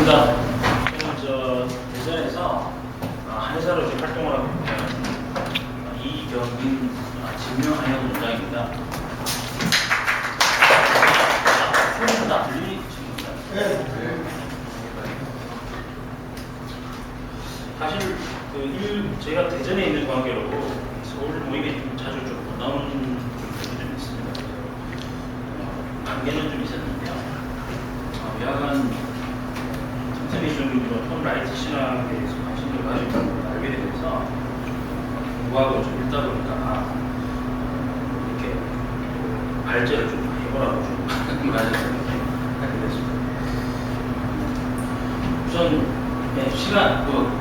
반갑습니다. 저는 대전에서 한의사로 지금 활동을 하고 있는 이경민 진명한의원 원장입니다. 소리가 다 들리십니까? 네. 사실 저희가 대전에 있는 관계로 서울 모임에 좀 자주 좀 못 나오는 분들이 좀 있습니다. 관계는 좀 있었는데요. 약간 틈틈이 톰 라이트 신학에 대해서 관심을 가지고 알게 되면서 공부하고 좀 읽다 보니까 이렇게 발제를 좀 해보라고 좀 가져서 하게 됐습니다. 우선 시간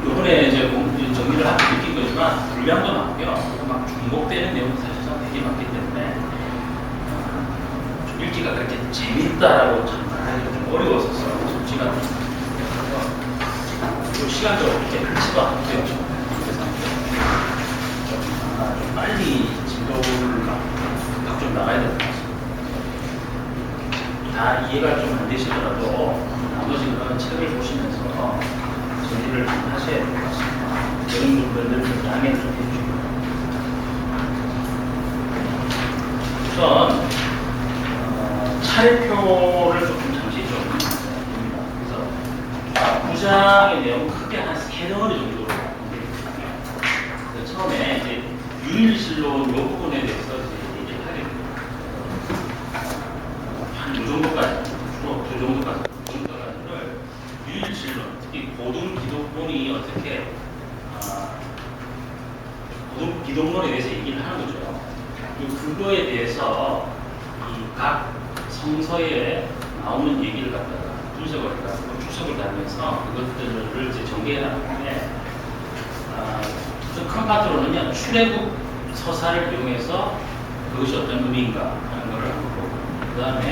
요번에 이제 정리를 하고 느낀 거지만 분량도 많고요. 막 중복되는 내용이 사실상 되게 많기 때문에 좀 읽기가 그렇게 재밌다라고 참 말하기가 좀 어려웠었어요. 솔직히 그래서 시간적으로 이렇게 그렇지도 않고요. 그래서 좀 빨리 진도를 막 좀 나가야 될 것 같습니다. 다 이해가 좀 안 되시더라도 나머지는 책을 보시면서 정리를 좀 하셔야 될 것 같습니다. 그런 부분들을 양해를 좀 해주시고. 우선 차례표를 조금 잠시 좀 봅니다. 그래서 구장의 내용은 크게 한 3덩어리 정도로 그래서 처음에 이제 유일신론 이 부분에 대해서 이제 얘기를 하게 됩니다. 한 이 정도까지, 이 정도까지를 유일신론, 특히 고등 기독론이 어떻게 고등 기독론에 대해서 얘기를 하는 거죠. 그거에 대해서 이 각 성서에 나오는 얘기를 갖다가 분석을 해가지고 추석을 다니면서 그것들을 이제 정리해 나가는데 큰 파트로는요 출애굽 서사를 이용해서 그것이 어떤 의미인가 하는 것을 하고 그 다음에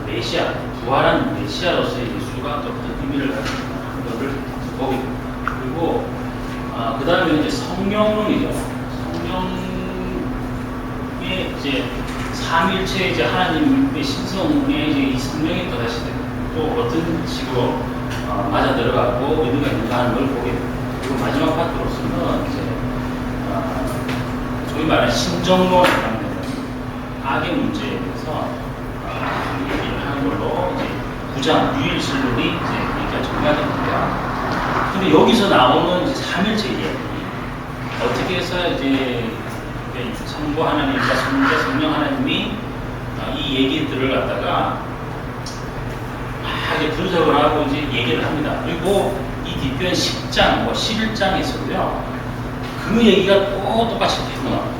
메시아, 부활한 메시아로서의 예수가 어떤 의미를 가지고 있는 것을 보게 됩니다. 그리고 그 다음에 이제 성령론이죠. 성령의 이제 삼일체 이제 하나님의 신성에 이제 이 성령이 또다시 또 어떤 식으로 맞아 들어가고 의미가 있는가 하는 걸 보게 됩니다. 그리고 마지막 파트로서는 이제 소위 말하는 신정론에 해당되는 악의 문제에 대해서 얘기를 하는 걸로 이제 9장 유일신론이 이제 얘기가 정리가 됩니다. 근데 여기서 나오는 이제 삼일체 이야기 어떻게 해서 이제 성부 하나님과 성자 성령 하나님이 이 얘기들을 갖다가 이제 분석을 하고 이제 얘기를 합니다. 그리고 이 뒤편 10장, 11장에서도요 그 얘기가 또 똑같이 계속 나옵니다.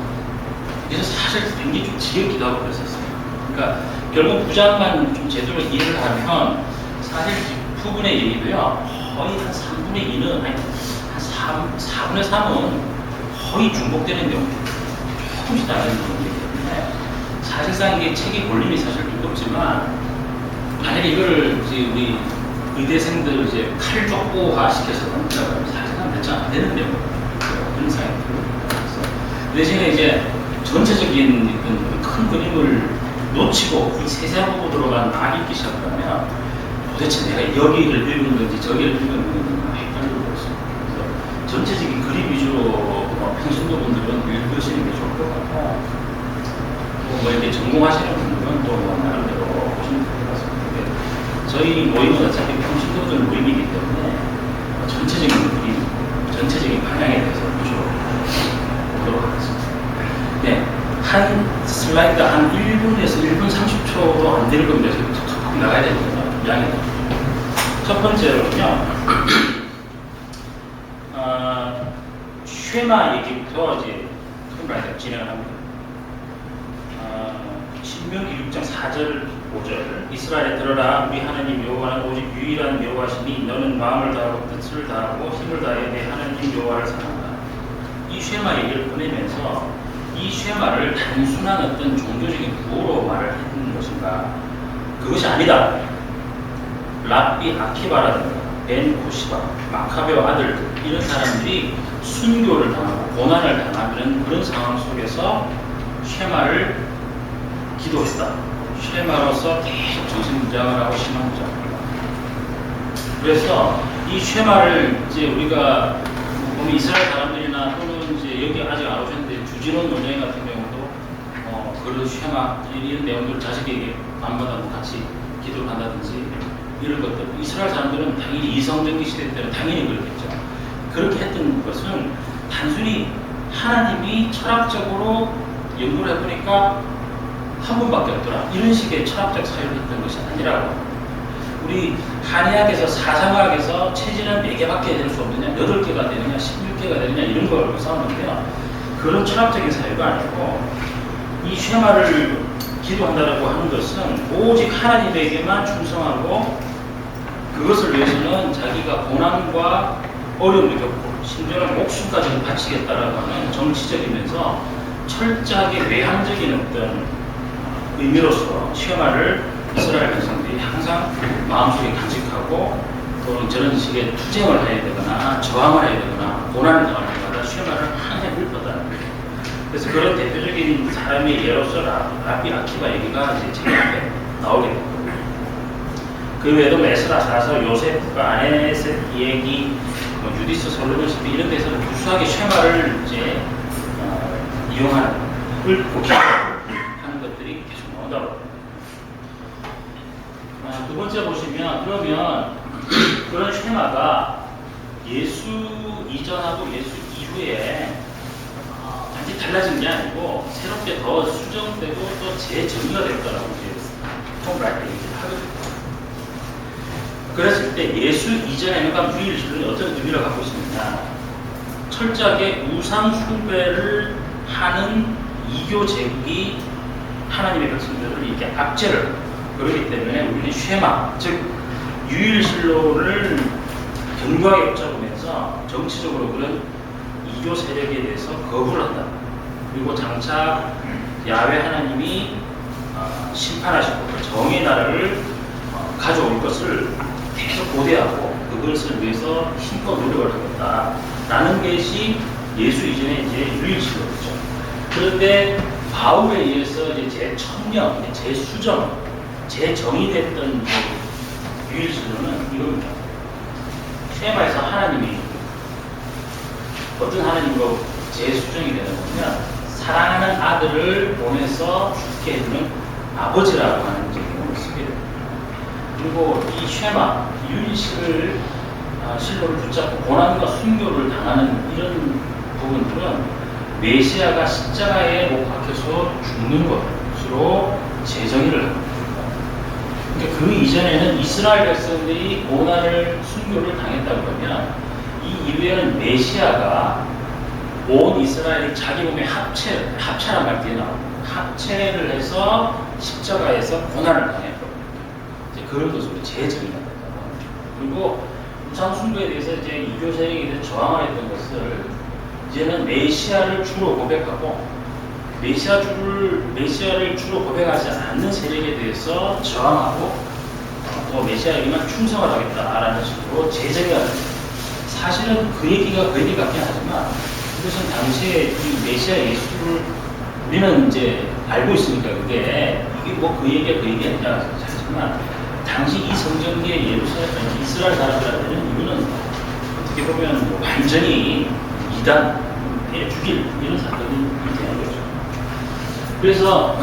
그래서 사실 굉장히 좀 지겹기도 하고 그랬었어요. 그러니까 결국 9장만 좀 제대로 이해를 하면 사실 부분의 얘기도요 거의 한 3분의 2는 아니 한 4분의 3은 거의 중복되는 내용입니다. 조금씩 다른 내용이기 때문에 사실상 이게 책의 볼륨이 사실 두껍지만 만약에 이걸 이제 우리 의대생들 이제 칼족보화 시켜서 넘기라고 하면 사실상 몇 장 안 되는 내용이에요. 그런 생각이 들어요. 그 대신에 이제 전체적인 큰 그림을 놓치고 이 세세한 부분 들어간 막 읽기 시작하면 도대체 내가 여기를 읽은 건지 저기를 읽은 건지 헷갈리고 있습니다. 그래서 전체적인 그림 위주로 평신도 분들은 읽으시는 게 좋을 것 같고 뭐 이렇게 전공하시는 분들은 또 나름대로 보시면 될 것 같습니다. 저희 모임은 어차피 평신도들 모임이기 때문에 전체적인 그림, 전체적인 방향에 대해서 위주로 보도록 하겠습니다. 네, 한 슬라이드 한 1분에서 1분 30초도 안 되는 겁니다. 지금 툭툭 나가야 되니까 양해. 첫 번째로는요, 쉐마 얘기부터 이제 톰라이트가 진행을 합니다. 신명기 6장 4절 5절 이스라엘에 들어라 우리 하나님 여호와는 오직 유일한 여호와시니 너는 마음을 다하고 뜻을 다하고 힘을 다해 내 하나님 여호와를 사랑하라. 이 쉐마 얘기를 꺼내면서 이 쉐마를 단순한 어떤 종교적인 구호로 말을 했는 것인가? 그것이 아니다. 랍비 아키바라든가 벤 고시바, 마카베오 아들 이런 사람들이 순교를 당하고 고난을 당하는 그런 상황 속에서 쉐마를 기도했다. 쉐마로서 계속 정신무장을 하고 신앙무장을 합니다. 그래서 이 쉐마를 이제 우리가 보면 이스라엘 사람들이나 또는 이제 여기 아직 안 오셨는데 주진원 원장님 같은 경우도 그런 쉐마 이런 내용들을 자식에게 밤마다 같이 기도를 한다든지 이런 것들 이스라엘 사람들은 당연히 이성전기 시대 때는 당연히 그렇겠죠. 그렇게 했던 것은 단순히 하나님이 철학적으로 연구를 해보니까 한 분밖에 없더라 이런 식의 철학적 사유를 했던 것이 아니라고. 우리 한의학에서 사상학에서 체질은 4개밖에 될 수 없느냐 8개가 되느냐 16개가 되느냐 이런 걸 갖고 싸우는데요. 그런 철학적인 사유가 아니고 이 쉐마를 기도한다라고 하는 것은 오직 하나님에게만 충성하고 그것을 위해서는 자기가 고난과 어려움을 겪고 심지어는 목숨까지 바치겠다라고 하는 정치적이면서 철저하게 외향적인 어떤 의미로서 쉐마를 이스라엘 백성들이 항상 마음속에 간직하고 또는 저런 식의 투쟁을 해야 되거나 저항을 해야 되거나 고난을 당할 때마다 쉐마를 항상 읊었다는 거예요. 그래서 그런 대표적인 사람의 예로서 라비 아키바 얘기가 이제 책 앞에 나오게 됐고 그 외에도 에스라 사서 요셉과 아네셋 얘기 유디스 솔로몬 시대 이런 데서는 구수하게 쉐마를 이제 이용하는 읊고 하는 것들이 계속 나온다고. 두 번째 보시면 그러면 그런 쉐마가 예수 이전하고 예수 이후에 단지 달라진 게 아니고 새롭게 더 수정되고 또 재정의가 됐다라고 이제 톰 라이트 얘기를 하거든요. 그랬을 때 예수 이전에는 유일신론이 어떤 의미를 갖고 있습니다. 철저하게 우상 숭배를 하는 이교 제국이 하나님의 백성들을 이렇게 압제를 그렇기 때문에 우리는 쉐마, 즉 유일신론을 견고하게 붙잡으면서 정치적으로 그런 이교 세력에 대해서 거부를 한다. 그리고 장차 야훼 하나님이 심판하시고 정의 나라를 가져올 것을 계속 고대하고 그것을 위해서 힘껏 노력을 하겠다라는 것이 예수 이전의 이제 유일신론이죠. 그런데 바울에 의해서 이제 재천명, 재수정 재정의됐던 유일신론은 이겁니다. 쉐마에서 하나님이 어떤 하나님으로 재수정이 되는 거면 사랑하는 아들을 보내서 죽게 해주는 아버지라고 하는 경우를 쓰게 됩니다. 그리고 이 쉐마, 유일신을 신론을 붙잡고 고난과 순교를 당하는 이런 부분들은 메시아가 십자가에 못 박혀서 죽는 것으로 재정의를 합니다. 그러니까 그 이전에는 이스라엘 백성들이 고난을 순교를 당했다고 하면 이 이후에는 메시아가 온 이스라엘이 자기 몸에 합체란 말 뒤에 나옵니다. 합체를 해서 십자가에서 고난을 당했고 이제 그런 것으로 재정의가 됐다고 합니다. 그리고 우상 숭배에 대해서 이제 이교 세력에 대해서 저항을 했던 것을 이제는 메시아를 주로 고백하고 메시아를 주로 고백하지 않는 세력에 대해서 저항하고 또 메시아에게만 충성을 하겠다라는 식으로 재정의가 됩니다. 사실은 그 얘기가 그 얘기 같긴 하지만 이것은 당시에 이 메시아 예수를 우리는 이제 알고 있으니까 그게 이게 뭐 그 얘기가 그 얘기 아니냐 하지만 당시 이 성전기의 예루살렘 이스라엘 사람들한테는 이거는 어떻게 보면 뭐 완전히 이단 죽일 이런 사건이 되는 거죠. 그래서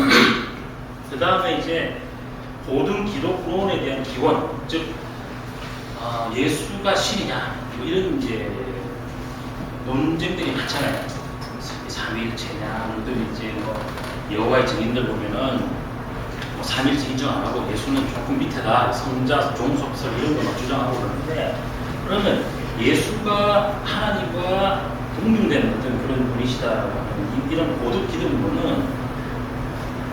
그 다음에 이제 모든 기독론에 대한 기원, 즉 예수가 신이냐 뭐 이런 이제 논쟁들이 많잖아요. 삼위일체냐, 또 이제 뭐 여호와의 증인들 보면은 뭐 삼위일체 인정 안 하고 예수는 조금 밑에다 성자, 종속설 이런 거만 주장하고 그러는데 그러면 예수가 하나님과 동등되는 어떤 그런 분이시다라고 하는 이런 고득 기독론은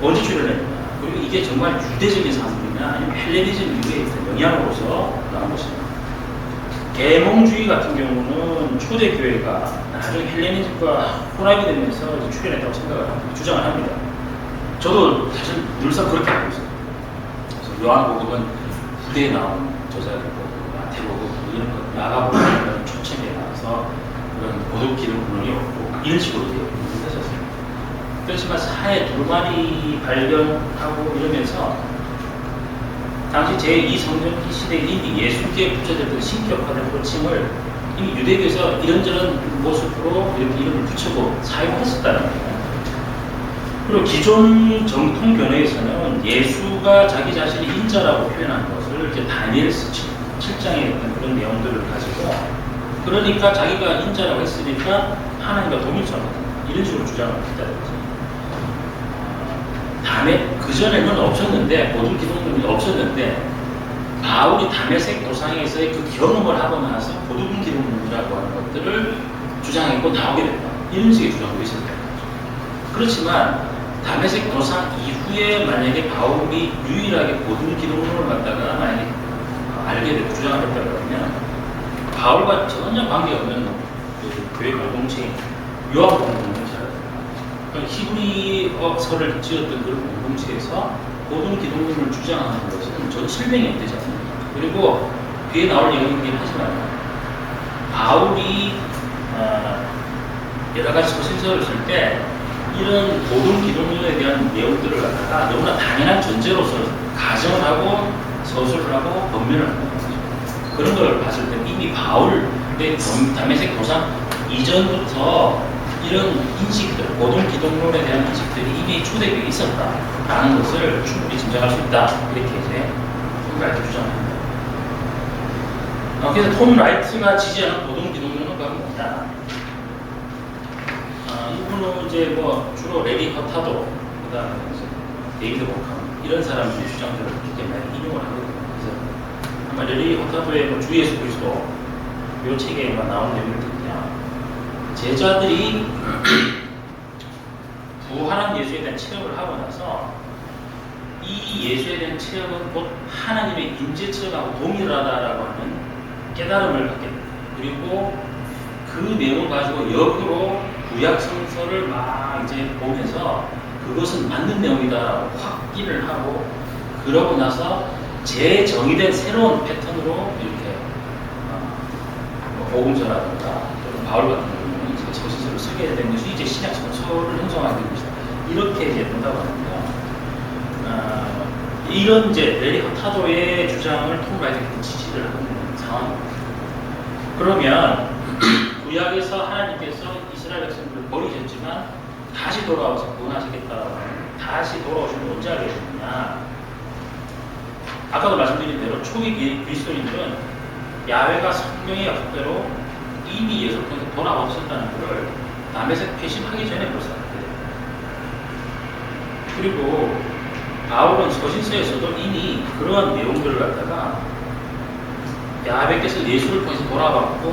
언제 출현했냐? 그리고 이게 정말 유대적인 산물이냐 아니면 헬레니즘 이후에 영향으로서 나온 것입니다. 계몽주의 같은 경우는 초대교회가 나중에 헬레니즘과 혼합이 되면서 출현했다고 생각을 합니다. 주장을 합니다. 저도 사실 늘상 그렇게 알고 있어요. 그래서 요한복음은 후대에 나온 저자들이고 마태복음 이런 것, 야가복음은 초창기에 나와서 그런 고독 기독론이 없고 이런 식으로 했었어요. 그렇지만 사회 돌발이 발견하고 이러면서 당시 제2성전기 시대에 이미 예수께 붙여졌던 신격화된 호칭을 이미 유대교에서 이런저런 모습으로 이렇게 이름을 붙이고 사용했었다는 거예요. 그리고 기존 정통 견해에서는 예수가 자기 자신이 인자라고 표현한 것을 이제 다니엘서 7장에 어떤 그런 내용들을 가지고, 그러니까 자기가 인자라고 했으니까 하나님과 동일성이다, 이런 식으로 주장을 했다는 거죠. 다음에 그 전에는 없었는데, 모든 기독론이 없었는데, 바울이 다메섹 도상에서의 그 경험을 하고 나서 고두분 기독론이라고 하는 것들을 주장했고 나오게 됐다, 이런 식의 주장도 있었다는 거죠. 그렇지만 다메섹 도상 이후에 만약에 바울이 유일하게 고두분 기독론을 갖다가 만약에 알게 되고 주장을 했다 그러면 바울과 전혀 관계없는 그 교회 공동체, 요한 공동체라든가 히브리서를 지었던 그런 공동체에서 고등 기독론을 주장하는 것은 전 실명이 안 되지 않습니까? 그리고 뒤에 나올 내용이긴 하지만 바울이 여러 가지 서신서를 쓸 때 이런 고등 기독론에 대한 내용들을 갖다가 너무나 당연한 전제로서 가정을 하고 서술을 하고 변면을 하는 거죠. 그런 걸 봤을 때 이미 바울의 다메섹 도상 이전부터 이런 인식들, 고등 기독론에 대한 인식들이 이미 초대교회에 있었다라는 것을 충분히 짐작할 수 있다, 이렇게 이제 톰 라이트 주장합니다. 그래서 톰 라이트가 지지하는 고등 기독론은 바로 뭐냐? 이분은 이제 뭐 주로 레리 허타도, 그다음에 데이비드 보캄, 이런 사람들의 주장들을 이렇게 많이 인용을 하거든요. 그래서 아마 레리 허타도의 뭐 주 예수 그리스도 이 책에 나온 내용들은요, 제자들이 부활한 예수에 대한 체험을 하고 나서 이 예수에 대한 체험은 곧 하나님의 임재 체험하고 동일하다라고 하는 깨달음을 갖게 됩니다. 그리고 그 내용을 가지고 역으로 구약 성서를 막 이제 보면서 그것은 맞는 내용이다라고 확인을 하고, 그러고 나서 재정의된 새로운 패턴으로 이렇게 복음서라든가 또는 바울 같은 경우는 이제 서신서를 쓰게 된 것이 이제 신약 성서를 형성하게 된 것이다, 이렇게 이제 본다고 하는데요. 이런 이제 레리 허타도의 주장을 톰 라이트가 지지를 하고 있는 상황입니다. 그러면 구약에서 하나님께서 이스라엘 백성들을 버리셨지만 다시 돌아와서 구원하시겠다라고 하는, 다시 돌아오시면 언제 하게 되느냐? 아까도 말씀드린 대로 초기 그리스도인들은 야훼가 성경의 약속대로 이미 예수를 통해서 돌아오셨다는 것을 다메섹 회심하기 전에 벌써 알게 됩니다. 그리고 바울은 서신서에서도 이미 그러한 내용들을 갖다가 야훼께서 예수를 통해서 돌아왔고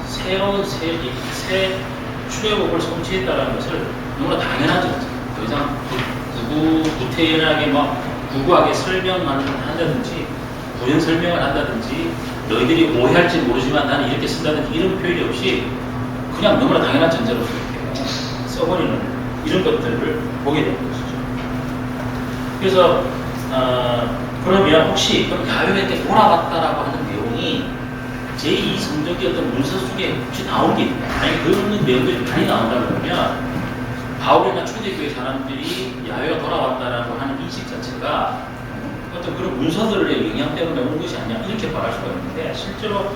새로운 새 출애굽을 성취했다는 것을 너무나 당연하죠. 더 이상 구태연하게 막 구구하게 설명을 한다든지 부연 설명을 한다든지 너희들이 오해할지 모르지만 나는 이렇게 쓴다든지 이런 표현이 없이 그냥 너무나 당연한 전제로서 이렇게 써버리는 이런 것들을 보게 되는 것이죠. 그래서 그러면 혹시 그럼 야훼에게 돌아왔다라고 하는 내용이 제2성적의 어떤 문서 속에 혹시 나온 게 있나요? 아니 그런 내용들이 많이 나온다 그러면 바울이나 초대교회 사람들이 야훼가 돌아왔다라고 하는 인식 자체가 어떤 그런 문서들의 영향 때문에 온 것이 아니냐, 이렇게 말할 수가 있는데, 실제로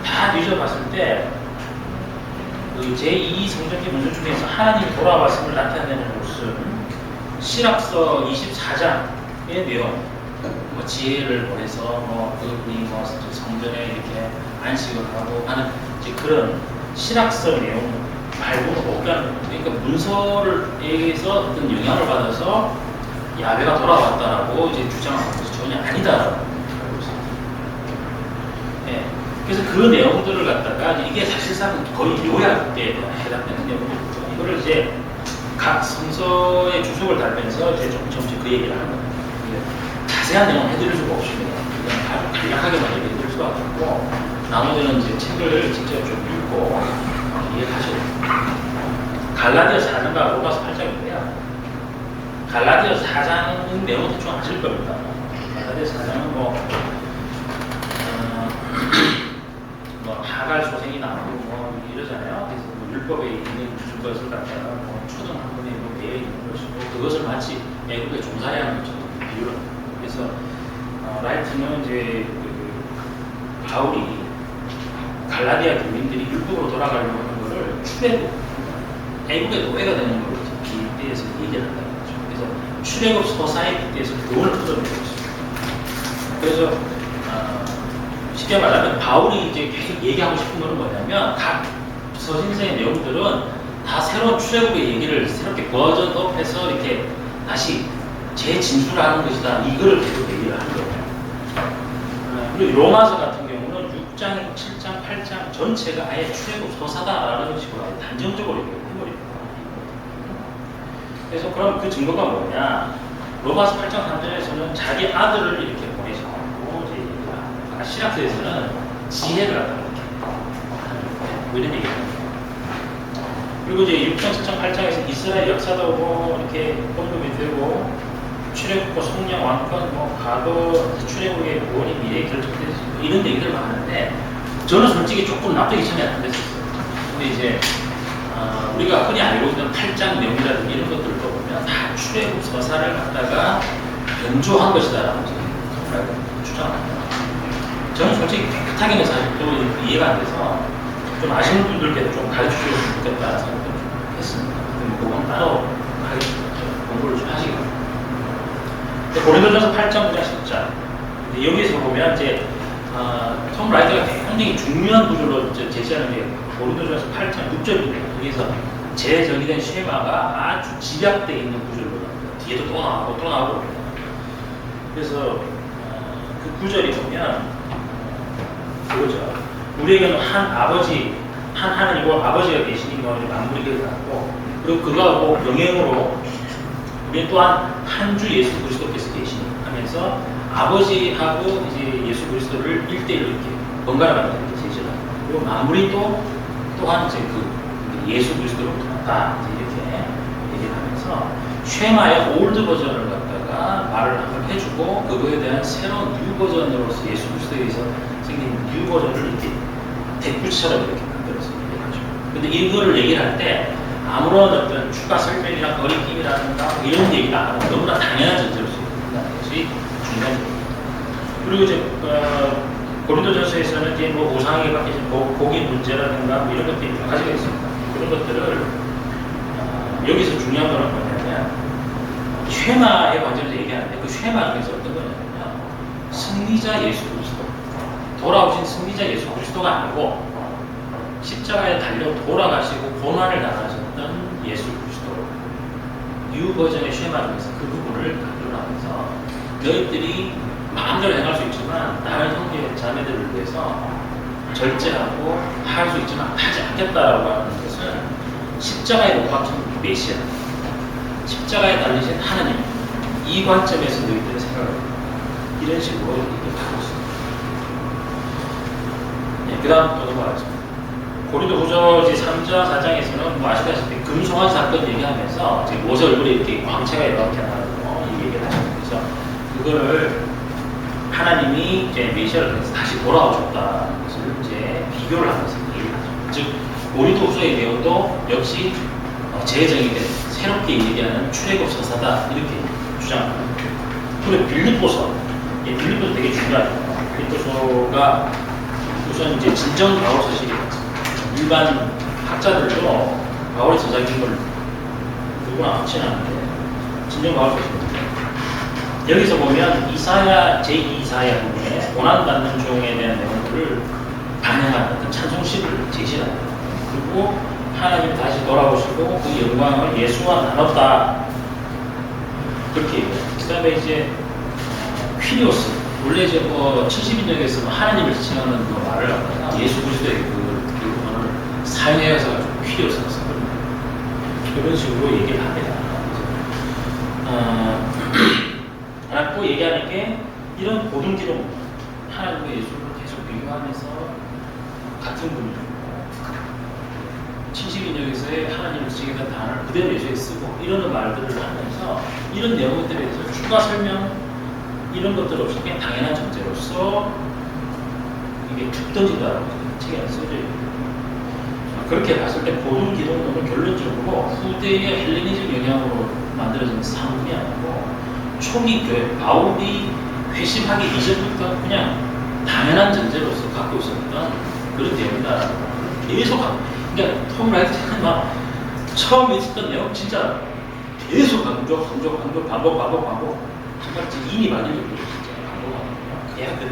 다 뒤져봤을 때 그 제2성전기 문서 중에서 하나님이 돌아왔음을 나타내는 것은 신약서 24장의 내용, 뭐 지혜를 보내서 뭐 그분이 뭐 성전에 이렇게 안식을 하고 하는 이제 그런 신약서 내용 말고는 못 가는 거예요. 그러니까 문서를 의해서 어떤 영향을 받아서 야훼가 돌아왔다라고 이제 주장하는 것이 전혀 아니다라고 알고 있습니다. 네. 그래서 그 내용들을 갖다가 이게 사실상 거의 요약에 해당되는 내용들이죠. 이거를 이제 각 성서의 주석을 달면서 이제 조금씩 그 얘기를 하는 겁니다. 자세한 내용은 해드릴 수가 없습니다. 그냥 아주 간략하게만 얘기해드릴 수가 없고, 나머지는 이제 책을 직접 좀 읽고 이해하셔야 됩니다. 갈라디아 4장과 로마서 8장인데요. 갈라디아 4장은 내용은 대충 아실 겁니다. 갈라디아 4장은 뭐 하갈 소생이 나오고 뭐 이러잖아요. 그래서 뭐 율법에 있는 것을 갖다가 뭐 초등학교에 뭐 되어 있는 것이고, 그것을 마치 애국에 종살이 하는 것처럼 비유를 합니다. 그래서 라이트는 6장에서는 이제 바울이 갈라디아 교민들이 율법으로 돌아가려고 하는 것을 출애굽, 애국의 노예가 되는 걸 빗대에서 얘기를 한다는 거죠. 그래서 출애굽 서사에 빗대에서 교훈을 얻어내고 있습니다. 그래서 쉽게 말하면 바울이 이제 계속 얘기하고 싶은 것은 뭐냐면 각 서신서의 내용들은 다 새로운 출애굽의 얘기를 새롭게 버전업해서 이렇게 다시 재진술하는 것이다. 이거를 계속 얘기를 하는 거예요. 그리고 로마서 같은 경우는 6장, 7장, 8장 전체가 아예 출애굽 서사다라는 식으로 아예 단정적으로 해버립니다. 그래서 그럼 그 증거가 뭐냐? 로마서 8장 3절에서는 자기 아들을 이렇게 보내셔가지고 이제 시락서에서는 지혜를 갖다가 이렇게 뭐 이런 얘기를 합니다. 그리고 이제 6장, 7장, 8장에서 이스라엘 역사도 뭐 이렇게 언급이 되고 출애굽과 성령, 왕권, 뭐 가도 출애굽의 구원이 미래에 결정되지 이런 얘기들 많은데 저는 솔직히 조금 납득이 처음에 안 됐었어요. 근데 이제 우리가 흔히 알고 있는 8장 명이라든지 이런 것들도 보면 다 출애굽 서사를 갖다가 변조한 것이다라고 주장합니다. 저는 솔직히 깨끗하게는 사실 또 이해가 안 돼서 좀 아시는 분들께도 좀 가르쳐주셨으면 좋겠다는 생각도 좀 했습니다. 그건 따로 공부를 좀 하시기 바랍니다. 고린도전서 8장 9장 10장 여기서 보면 이제 톰 라이터가 굉장히 중요한 구조로 제시하는 게 고린도전서 8장 6절입니다. 여기서 재정의된 쉐마가 아주 집약되어 있는 구절로 뒤에도 또 나오고 그래서 그 구절이 보면 그거죠. 우리에게는 한 아버지, 한 하나님과 아버지가 계시니까 만물이 되어났고 그리고 그거하고 병행으로 우리 또한 한 주 예수 그리스도께서 계시니 하면서 아버지하고 이제 예수 그리스도를 1대1로 이렇게 번갈아 가면서 제시를 합니다. 그리고 만물이 또한 이제 그 예수 그리스도로부터 왔다 이렇게 얘기를 하면서 쉐마의 올드 버전을 갖다가 말을 한번 해주고 그거에 대한 새로운 뉴 버전으로서 예수 그리스도에서 생긴 뉴 버전을 이렇게 대꾸처럼 이렇게 만들어서 얘기하죠. 근데 이거를 얘기를 할 때 아무런 어떤 추가 설명이나 거리낌이라든가 이런 얘기가 안 하고 너무나 당연한 전제로 쓰인다는 것이 중요한 점입니다. 그리고 이제 고린도전서에서는 이제 뭐 우상에게 바뀌신 복의 문제라든가 뭐 이런 것들이 몇 가지가 있습니다. 그런 것들을 여기서 중요한 거는 뭐냐면 쉐마의 관점에서 얘기하는데 그 쉐마 중에서 어떤 거냐면요 승리자 예수 그리스도 돌아오신 승리자 예수 그리스도가 아니고 십자가에 달려 돌아가시고 고난을 당하셨던 예수 그리스도 뉴 버전의 쉐마 중에서 그 부분을 강조를 하면서 너희들이 마음대로 행할 수 있지만 다른 형제 자매들을 위해서 절제하고 할 수 있지만 하지 않겠다라고 하는 것은 십자가에 못 박힌 메시아 십자가에 달리신 하나님 이 관점에서 너희들의 생각을 이런 식으로 얘기하고 있습니다. 네, 그 다음 또 넘어가겠습니다. 고린도후서 3장 4장에서는 뭐 아시다시피 금송아지 사건 얘기하면서 모세 얼굴에 이렇게 광채가 이렇게 나는 거 얘기를 하셨어요. 그래서 그거를 하나님이 이제 메시아를 통해서 다시 돌아오셨다는 것을 이제 비교를 하면서 얘기를 하죠. 즉 고린도후서의 내용도 역시 재정의된 새롭게 얘기하는 출애굽 서사다 이렇게 주장합니다. 그리고 빌립보서 되게 중요하죠. 빌립보서가 우선 이제 진정 바울 서식이 일반 학자들도 바울의 저작인 걸 누구나 확신하는데 진정 바울 서식입니다. 여기서 보면 이사야 제2이사야의 고난받는 종에 대한 내용들을 반영하는 어떤 찬송시를 제시합니다. 그리고 하나님 다시 돌아오시고 그 영광을 예수와 나눴다 그렇게 얘기해요. 그 다음에 이제 퀴리오스 원래 이제 70인역에서 하나님을 지칭하는 그 말을 갖다가 예수 그리스도의 그 언어를 사용해서 퀴리오스가 썼거든요. 그런 식으로 얘기를 합니다. 또 얘기하는 게 이런 고등 기록 하나님과 예수를 계속 비교하면서 같은 분이고 70인역에서의 하나님을 지키는 단어를 그대로 예수에 쓰고 이런 말들을 하면서 이런 내용들에 대해서 추가 설명 이런 것들 없이 그냥 당연한 전제로서 이게 툭 던진다라고 책에 써져 있거든요. 그렇게 봤을 때 고등 기독론은 결론적으로 후대의 헬레니즘 영향으로 만들어진 산물이 아니고 초기 교회 바울이 회심하기 이전부터 그냥 당연한 전제로서 갖고 있었던 그런 내용이다라고 계속 그러니까 톰 라이트는 막 처음 있었던 내용 진짜 계속 강조 반복 정말 인이 많이 들고 진짜 반복하거든요. 계약들은.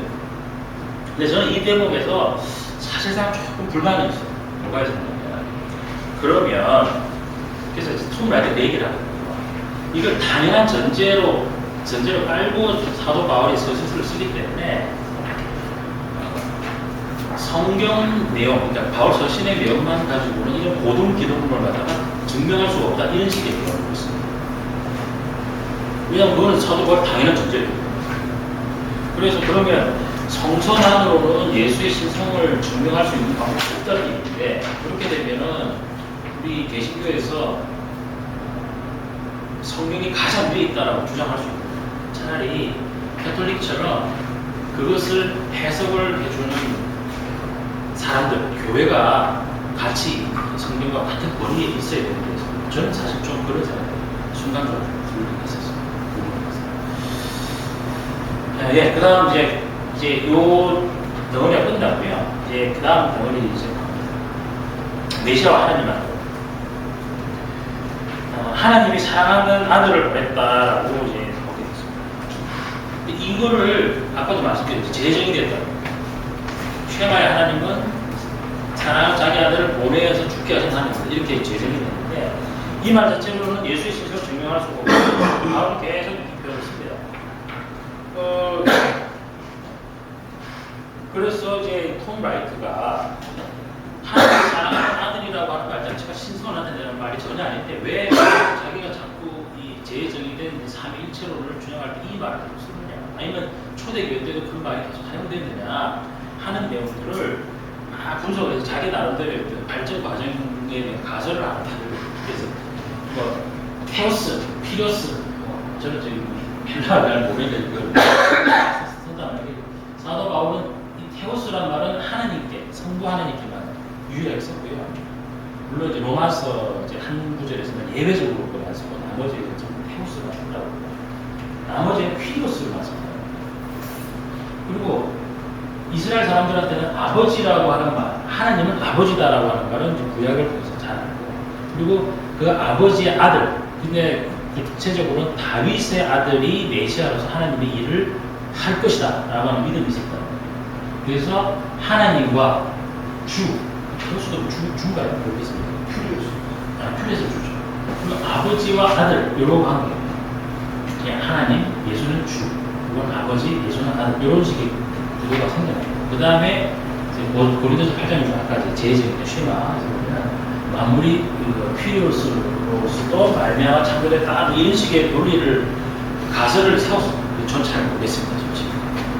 근데 저는 이 대목에서 사실상 조금 불만이 있어요. 뭐가 있었냐면 그러면 그래서 이제 톰 라이트 얘기를 하거든요. 이걸 당연한 전제로 깔고 사도 바울이 서신서를 쓰기 때문에 성경 내용, 그러니까 바울 서신의 내용만 가지고는 이런 고등 기독론을 갖다가 증명할 수가 없다 이런 식의 내용을 있습니다. 왜냐하면 그거는 사도 바울 당연한 전제입니다. 그래서 그러면 성서만으로는 예수의 신성을 증명할 수 있는 방법이 없다는 얘기인데 그렇게 되면은 우리 개신교에서 성경이 가장 위에 있다라고 주장할 수 있는 차라리 가톨릭처럼 그것을 해석을 해주는 사람들, 교회가 같이 성경과 같은 거리에 있어야 되는데 저는 사실 좀 그런 생각이 순간적으로 불편했었어요. 예, 그 다음 이제 요 덩어리가 끝났고요. 이제 그 다음 덩어리 이제 메시아와 하나님한테 하나님이 사랑하는 아들을 보냈다라고 이제 보게 됐습니다. 이거를 아까도 말씀드렸죠. 재정이 됐다. 쉐마의 하나님은 사랑하는 자기 아들을 보내어서 죽게 하신 하나님 이렇게 재정이 됐는데 이 말 자체로는 예수의 신성을 증명할 수가 없고 바로 계속 이 표현을 씁니다. 그래서 이제 톰 라이트가 하나님이 사랑하는 아들이라고 하는 말 자체가 신선하다는 말이 전혀 아닌데 왜 자기가 자꾸 이 재정의된 삼위일체론을 주장할 때 이 말을 계속 쓰느냐 아니면 초대교회 때도 그 말이 계속 사용되느냐 하는 내용들을 분석해서 자기 나름대로 발전 과정에 대한 가설을 하는 그래서 뭐 테오스, 피로스 저는 저기 헬라어를 모르겠는데 이걸 쓴다는 게 사도 바울은 이 테오스란 말은 하나님께 성부 하나님께만 유일하게 썼고요. 물론 이제 로마서 이제 한 구절에서는 예외적으로 그걸 쓰고 나머지는 전부 테오스가 쓴다고 나머지는 퀴리오스를 씁니다. 그리고 이스라엘 사람들한테는 아버지라고 하는 말, 하나님은 아버지다라고 하는 말은 구약을 통해서 잘 알고 그리고 그 아버지의 아들, 근데 구체적으로는 다윗의 아들이 메시아로서 하나님의 일을 할 것이다 라고 하는 믿음이 있었다. 그래서 하나님과 주, 그것도 주인가요? 모르겠습니다. 퓨리오스 주죠. 그럼 아버지와 아들, 이런 관계. 그냥 하나님, 예수는 주, 이건 아버지, 예수는 아들, 이런 식의 구도가 생겨나요. 그 다음에 고린도서 8장에서 아까 제재의 쉐마에서 보면 마무리 퀴리오스로서도 말미암아 참고됐다 이런 식의 논리를 가설을 세웠습니다. 전 잘 모르겠습니다. 솔직히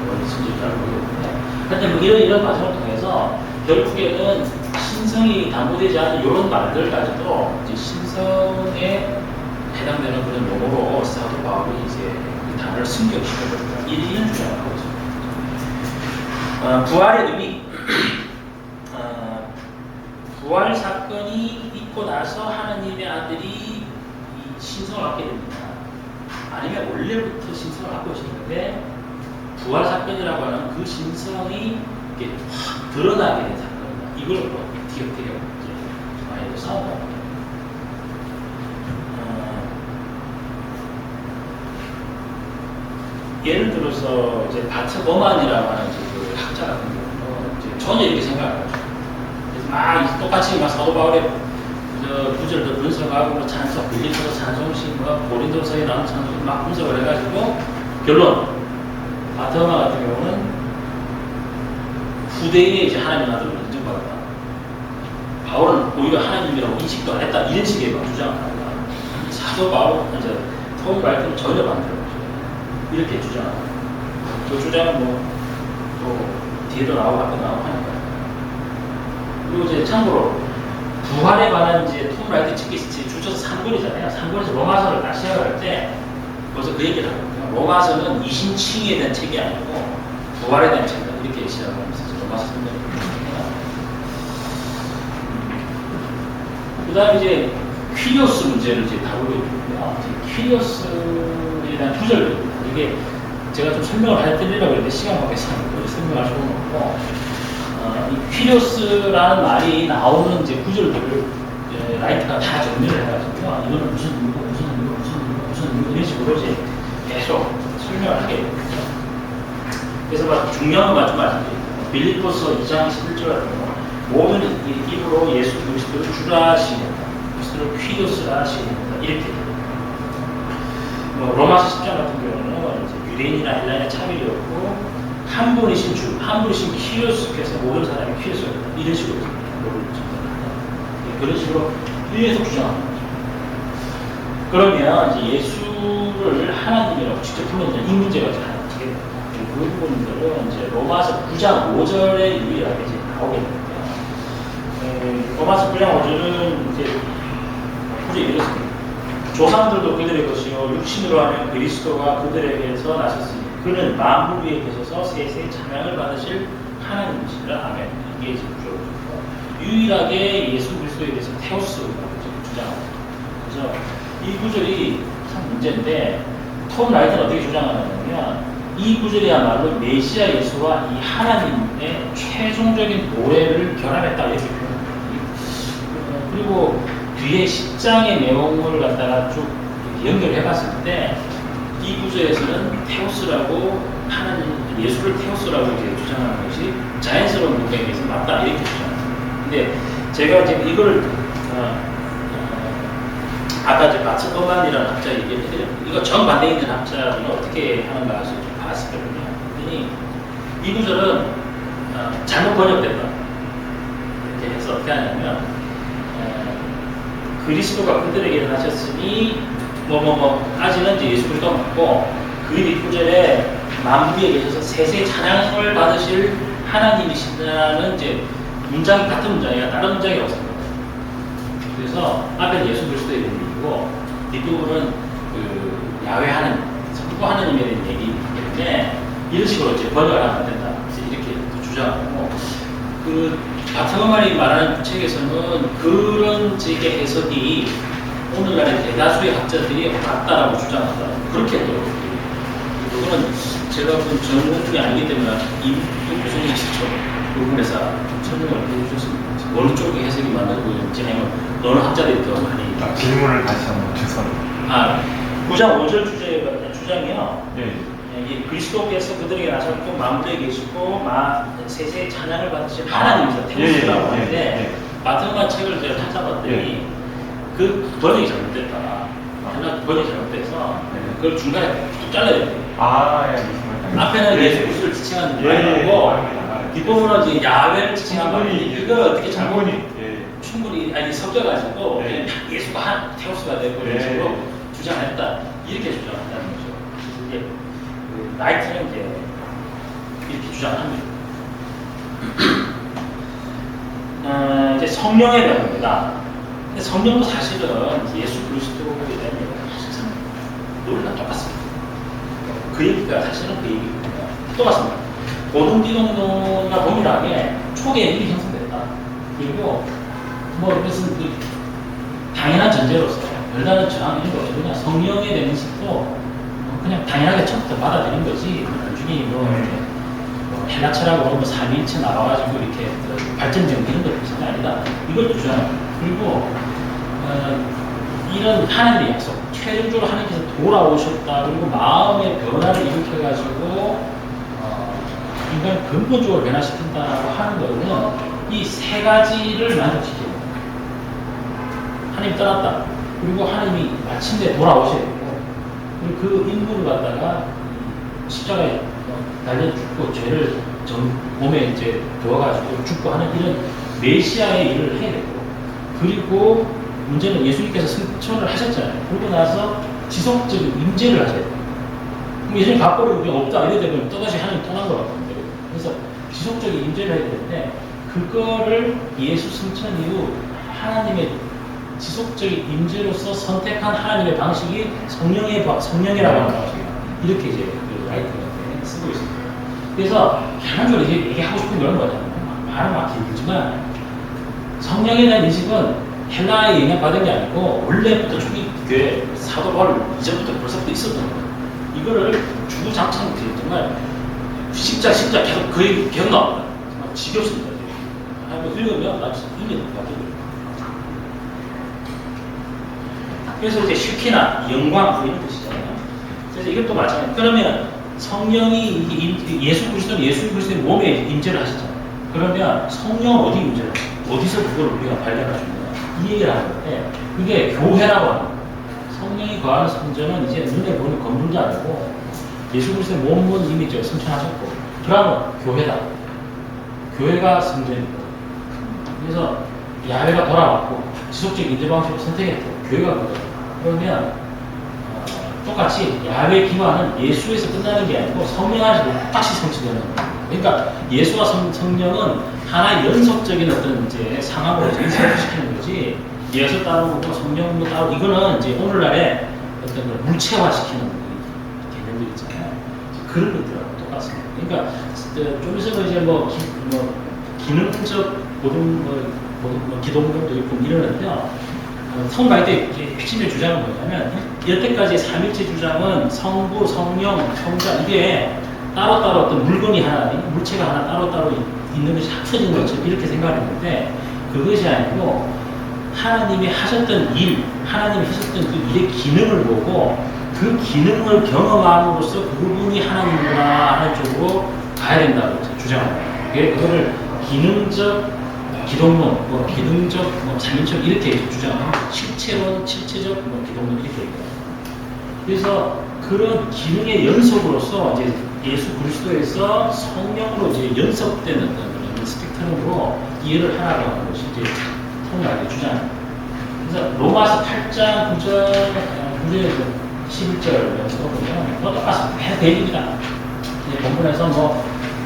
뭔지 잘 모르겠는데 하여튼 뭐 이런 과정을 통해서 결국에는 신성이 담보되지 않은 이런 말들까지도 이제 신성에 해당되는 그런 용어로 사도 바울이 이제 그 단어를 승격시켜버린다 이런 주장을 하고 있습니다. 부활의 의미 부활 사건이 있고 나서 하나님의 아들이 이 신성을 얻게 됩니다. 아니면 원래부터 신성을 갖고 계시는데 부활 사건이라고 하는 그 신성이 이렇게 확 드러나게 된 사건이다. 이걸 뭐 기억되게 많이 싸운다. 예를 들어서 이제 바트 버만이라고 하는 그 학자 같은 경우는 전혀 이렇게 생각을 하죠. 막 똑같이 막 사도 바울의 구절도 분석하고 뭐 찬송, 빌립보서 찬송식, 뭐 고린도서에 나온 찬송식 막 분석을 해가지고 결론 바트마 같은 경우는 후대인의 이제 하나님 아들로 인정받았다. 바울은 오히려 하나님이라고 인식도 안 했다. 이런 식의 막 주장을 합니다. 사도 바울, 이제 톰 라이트는 전혀 반대로 이렇게 주장합니다. 그 주장은 뭐 또 뒤에도 나오고 앞에 나오고 하니까. 그리고 이제 참고로 부활에 관한 이제 톰 라이트 책이 주쳐서 3권이잖아요. 3권에서 로마서를 딱 시작할 때 벌써 그 얘기를 하거든요. 로마서는 이신칭에 대한 책이 아니고 부활에 대한 책이다. 이렇게 시작하면서 로마서 3권을 그 다음에 이제 퀴리오스 문제를 이제 다루고 있는데요. 퀴리오스에 대한 구절들입니다. 이게 제가 좀 설명을 해드리려고 했는데 시간 관계상 설명할 수는 없고, 이 퀴리오스라는 말이 나오는 이제 구절들을 라이트가 다 정리를 해가지고요. 이거는 무슨 의미고 무슨 의미고 무슨 의미고 무슨 의미고 이런 식으로 이제 계속 설명을 하게 됩니다. 그래서 막 중요한 것만 좀 말씀드립니다. 빌립보서 2장 11절 같은 거, 모든 입으로 예수 그리스도를 주라 하시는다. 그리스도를 퀴리오스라 하시는다. 이렇게 됩니다. 로마서 10장 같은 경우는 이제 유대인이나 헬라인의 차별이 없고 한 분이신 주, 한 분이신 퀴리오스께서 모든 사람이 퀴리오스다. 이런 식으로 그런 식으로 계속 주장하는 거죠. 그러면 이제 예수를 하나님이라고 직접 하면 이 문제가 잘 어떻게 됩니까? 그 부분들은 이제 로마서 9장 5절에 유일하게 이제 나오게 됩니다. 로마서 9장 5절은 이제 굳이 이렇습니다. 조상들도 그들의 것이요 육신으로 하면 그리스도가 그들에게서 나셨으니 그는 만물 위에 계셔서 세세히 찬양을 받으실 하나님이시라. 아멘. 이게 지금 주어졌고 유일하게 예수 그리스도에 대해서 테오스라고 주장합니다. 그래서 이 구절이 참 문제인데 톰 라이트는 어떻게 주장하냐면 이 구절이야말로 메시아 예수와 이 하나님의 최종적인 도래를 결합했다 이렇게 표현합니다. 그리고 뒤에 10장의 내용을 갖다가 쭉 연결해 봤을 때 이 구절에서는 테오스라고 하나님 예수를 테오스라고 이제 주장하는 것이 자연스러운 문맥에 대해서 맞다 이렇게 주장합니다. 근데 제가 지금 이거를 아까 이제 바츠커만이라는 학자 얘기했는데 이거 정반대에 있는 학자들은 어떻게 하는가 좀 봤었거든요. 그랬더니 이 구절은 잘못 번역됐다 이렇게 해서 어떻게 하냐면 그리스도가 그들에게 나셨으니 아직은 이제 예수 그리스도가 맞고 그 뒷구절에 만부에 계셔서 세세 찬양을 받으실 하나님이시다는 이제 문장이 같은 문장이야 다른 문장이 없습니다. 그래서 앞에는 예수 그리스도의 의미이고 뒷부분은 그 야훼 하나님, 성부 하나님에 대한 얘기이기 때문에 이런 식으로 이제 번역을 하면 안 된다. 이렇게 주장하고 그 바트거만이 말하는 책에서는 그런 식의 해석이 오늘날의 대다수의 학자들이 맞다라고 주장한다. 그렇게 했더라고요. 그거는 제가 본 전공 중에 아니기 때문에 임 교수님이 직접 부분에서 설명을 해주셨습니다. 어느 쪽의 해석이 맞는지 아니면 어느 학자들이 더 많이. 질문을 다시 한번 죄송합니다. 9장 5절 주장이요. 네. 그리스도께서 그들에게 나셨고 마음대에 계시고 세세의 찬양을 받으신 하나님이시다. 테오스라고 하는데 바트거만 책을 제가 찾아봤더니 그 번역이 잘못됐다. 하나 번역이 잘못돼서 그걸 중간에 쭉 잘라야 돼요. 앞에는 예수 그리스도를 지칭하는 말하고 뒷부분은 이제 야훼를 지칭한 말인데 이걸 어떻게 충분히 섞여가지고 그냥 예수가 테오스가 되고 이런 식으로 주장했다. 이렇게 주장한다는 거죠. 이게 라이트는 이렇게 주장합니다. 이제 성령의 병입니다. 근데 성령도 사실은 예수 그리스도에 대한 얘기가 사실상 논리가 똑같습니다. 그 얘기가 사실은 그 얘기입니다. 똑같습니다. 고등기독론과 동일하게 초계획이 형성됐다. 그리고 이것은 당연한 전제로서 별다른 저항 이런 거 없이 그냥 성령에 대한 인식도 그냥 당연하게 처음부터 받아들인 거지. 나중에 헬라 철학으로 삼위일체 나와가지고 이렇게 발전된 이런 것도 아니다. 이걸 주장합니다. 그리고 이런 하나님의 약속, 최종적으로 하나님께서 돌아오셨다. 그리고 마음의 변화를 일으켜가지고 인간을 근본적으로 변화시킨다고 하는 것은 이 세 가지를 만족시켜요. 하나님 떠났다. 그리고 하나님이 마침내 돌아오셔야 되고, 그리고 그 인물을 갖다가 십자가에 달려 죽고 죄를 몸에 이제 부어가지고 죽고 하는 이런 메시아의 일을 해야 되고, 그리고 문제는 예수님께서 승천을 하셨잖아요. 그러고 나서 지속적인 임재를 하셔야 돼요. 예수님 밥버리고 그냥 없다 이래 되면 또다시 하나님 떠난 것 같은데. 그래서 지속적인 임재를 해야 되는데, 그거를 예수 승천 이후 하나님의 지속적인 임재로서 선택한 하나님의 방식이 성령이라고 하는 방식이에요. 이렇게 이제 라이트가 쓰고 있습니다. 그래서 결론적으로 얘기하고 싶은 건 뭐냐면, 말은 막 길지만 성령에 대한 인식은 헬라에 영향받은 게 아니고 원래부터 초기 교회 사도 바울 이전부터 벌써부터 있었던 거예요. 이거를 주구장창 정말 십자 계속 그 얘기 계속 나옵니다. 정말 지겹습니다. 한번 읽으면 나 진짜 읽는 것 같아요. 그래서 이제 슈키나 영광 이런 뜻이잖아요. 그래서 이것도 마찬가지. 그러면 성령이 예수 그리스도의 몸에 임재를 하시잖아요. 그러면 성령 어디서 그걸 우리가 발견할 수 있느냐 이 얘기를 하는 건데 그게 교회라고 하는 거예요. 성령이 거하는 성전은 이제 눈에 보이는 건물도 아니고 예수 그리스도의 몸은 이미 성천하셨고 그러면 교회다. 교회가 성전입니다. 그래서 야훼가 돌아왔고 지속적인 인재 방식을 선택했고 교회가 그거예요. 그러면 똑같이 야훼 기반은 예수에서 끝나는 게 아니고 성령 안에서 똑같이 성취되는 거예요. 그러니까 예수와 성령은 하나의 연속적인 어떤 이제 상황으로 연습을 시키는 거지 예수 따로 성령도 따로 이거는 이제 오늘날에 어떤 걸 물체화시키는 개념들 있잖아요. 그런 것들하고 똑같습니다. 그러니까 좀 있으면 이제 기능적 기독론도 있고 이러는데요. 성갈 때 핵심의 주장은 뭐냐면 여태까지 삼일체 주장은 성부, 성령, 성자 이게 따로따로 어떤 물건이 하나, 물체가 하나 따로따로 있는 것이 합쳐진 것처럼 이렇게 생각했는데 그것이 아니고 하나님이 하셨던 일, 하나님이 하셨던 그 일의 기능을 보고 그 기능을 경험함으로써 그 부분이 하나님과 하나님 쪽으로 가야 된다고 주장합니다. 그거를 기능적 기독론, 기능적, 삼인적 이렇게 주장합니다. 실체론, 실체적, 기독론 이렇게 얘기해요. 그래서 그런 기능의 연속으로서 이제 예수 그리스도에서 성령으로 이제 연속되는 그런 스펙트럼으로 이해를 하라고 하는 것이 이제 통일하게 주장합니다. 그래서 로마서 8장 9절에서 11절에서 보면 똑같습니다. 대입니다. 본문에서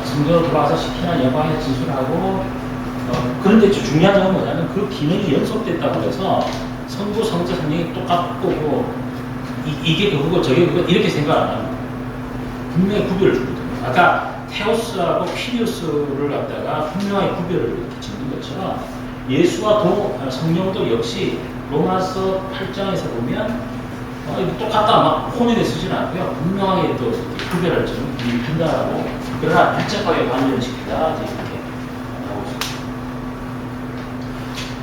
성전으로 돌아와서 시키나 여호와의 진술하고 그런데 중요한 점은 뭐냐면 그 기능이 연속됐다고 해서 성부, 성자, 성령이 똑같고 이게 그거고 저게 그거 이렇게 생각 안 합니다. 분명히 구별을 주거든요. 아까 테오스하고 피리우스를 갖다가 분명하게 구별을 이렇게 짓는 것처럼 예수와 성령도 역시 로마서 8장에서 보면 똑같다 막 혼인에 쓰지는 않고요. 분명하게 또 구별을 좀 한다라고 그러나 밀접하게 관련시키다 이렇게 나오고 있습니다.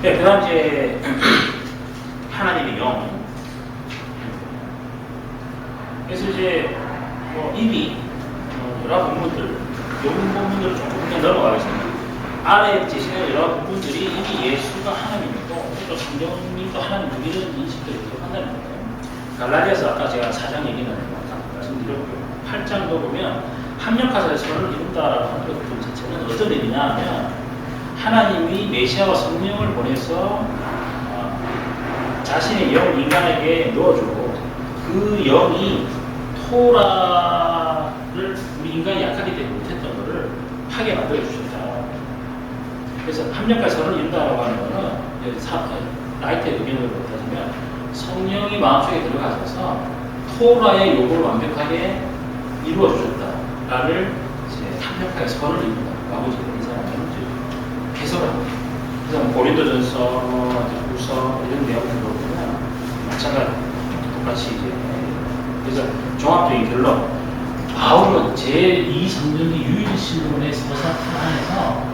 네, 그 다음 이제 하나님의 영. 그래서 이제 이미 여러 부분들, 요런 부분들을 조금 그냥 넘어가겠습니다. 아래 제시된 여러 부분들이 이미 예수가 하나님이고 또 성령님도 하나님이고 이런 인식들이 들어간다는 거예요. 갈라디아서 아까 제가 4장 얘기는 말씀드렸고요. 8장도 보면 합력하사 서로를 이룬다라고 하는 그 부분 자체는 어떤 의미냐 하면 하나님이 메시아와 성령을 보내서 자신의 영 인간에게 넣어주고 그 영이 토라를 우리 인간이 약하기 때문에 못했던 것을 하게 만들어주셨다. 그래서 합력과 서로를 이룬다라고 하는 것은 라이트의 의견으로 따지면 성령이 마음속에 들어가셔서 토라의 요구를 완벽하게 이루어주셨다를 이제 합력하게 서로를 이룬다. 아버지가 이 사람은 해석을 합니다. 그래서 고린도전서, 후서 이런 내용들을 보면 마찬가지 똑같이 이제 그래서 종합적인 결론 바울은 제2성경의 유일신론의 서사 안에서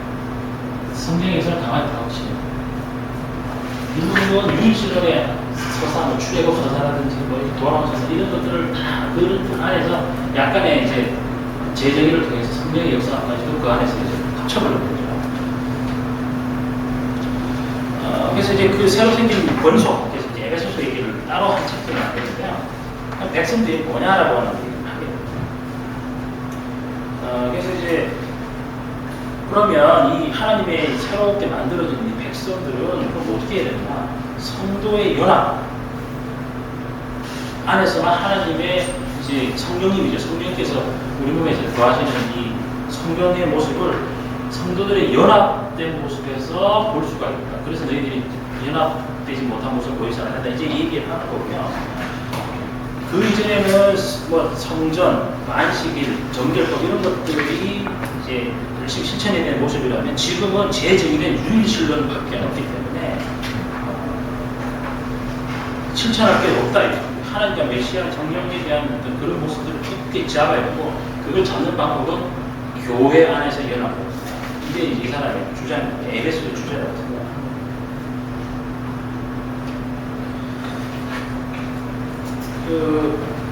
성경에서 강하게 다루시네요. 이분은 유일신론의 서사, 출애굽 서사라든지 돌아온 서사 이런 것들을 다 그 안에서 약간의 이제 재정의를 통해서 성경의 역사까지도 그 안에서 이제 합쳐버린 거죠. 그래서 이제 그 새로 생긴 권속, 그래서 이제 에베소서 얘기를 따로 한 챕터를 만들었는데요. 백성들이 뭐냐라고 하는 얘기를 하게 됩니다. 그래서 이제 그러면 이 하나님의 새롭게 만들어진 이 백성들은 그럼 어떻게 해야 되나? 성도의 연합 안에서만 하나님의 이제 성령님이죠. 성령께서 우리 몸에서 거하시는 이 성령의 모습을 성도들의 연합된 모습에서 볼 수가 있다. 그래서 너희들이 연합되지 못한 모습을 보이지 않는다. 이제 이 얘기를 하는 거고요. 그 이전에는 성전, 안식일, 정결법 이런 것들이 이제 열심히 실천해야 되는 모습이라면 지금은 재정의된 유일신론밖에 없기 때문에 실천할 게 없다. 하나님과 메시아 정령에 대한 어떤 그런 모습들을 깊게 잡아야 되고, 그걸 잡는 방법은 교회 안에서 연합을. 이게 이 사람의 주장입니다. 에베소의 주제라고 생각합니다.